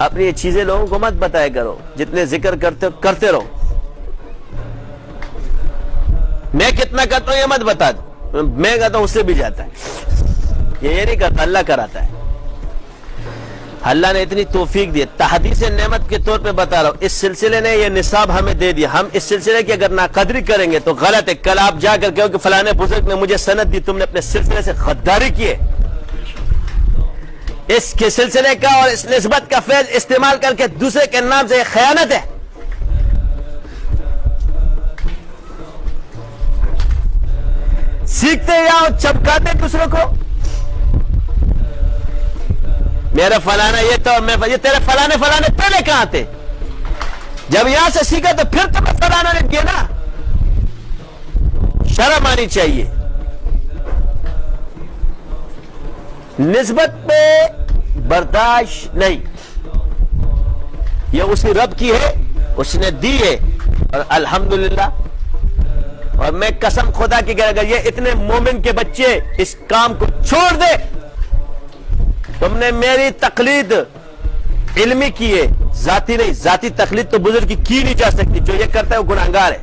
اپنی یہ چیزیں لوگوں کو مت بتایا کرو، جتنے ذکر کرتے رہو. میں کتنا کرتا ہوں یہ مت بتا دو، میں کہتا ہوں اس سے بھی جاتا ہے. یہ نہیں کرتا، اللہ کراتا ہے. اللہ نے اتنی توفیق دی، تحدیث نعمت کے طور پہ بتا رہا ہوں. اس سلسلے نے یہ نصاب ہمیں دے دیا، ہم اس سلسلے کی اگر ناقدری کریں گے تو غلط ہے. کل آپ جا کر کہو کہ فلانے بزرگ نے مجھے سند دی، تم نے اپنے سلسلے سے غداری کی ہے. اس کے سلسلے کا اور اس نسبت کا فیض استعمال کر کے دوسرے کے نام سے یہ خیانت ہے. سیکھتے یا چمکاتے دوسروں کو. میرا فلانا یہ تو یہ تیرے فلانے پہلے کہاں تھے؟ جب یہاں سے سیکھا تو پھر تمہیں فلانا نے کیا نا. شرم آنی چاہیے. نسبت پہ برداشت نہیں. یہ اسی رب کی ہے، اس نے دی ہے، اور الحمدللہ. اور میں قسم خدا کی کہ اگر یہ اتنے مومن کے بچے اس کام کو چھوڑ دے، تم نے میری تقلید علمی کی ہے، ذاتی نہیں. ذاتی تقلید تو بزرگ کی نہیں جا سکتی. جو یہ کرتا ہے وہ گناہگار ہے.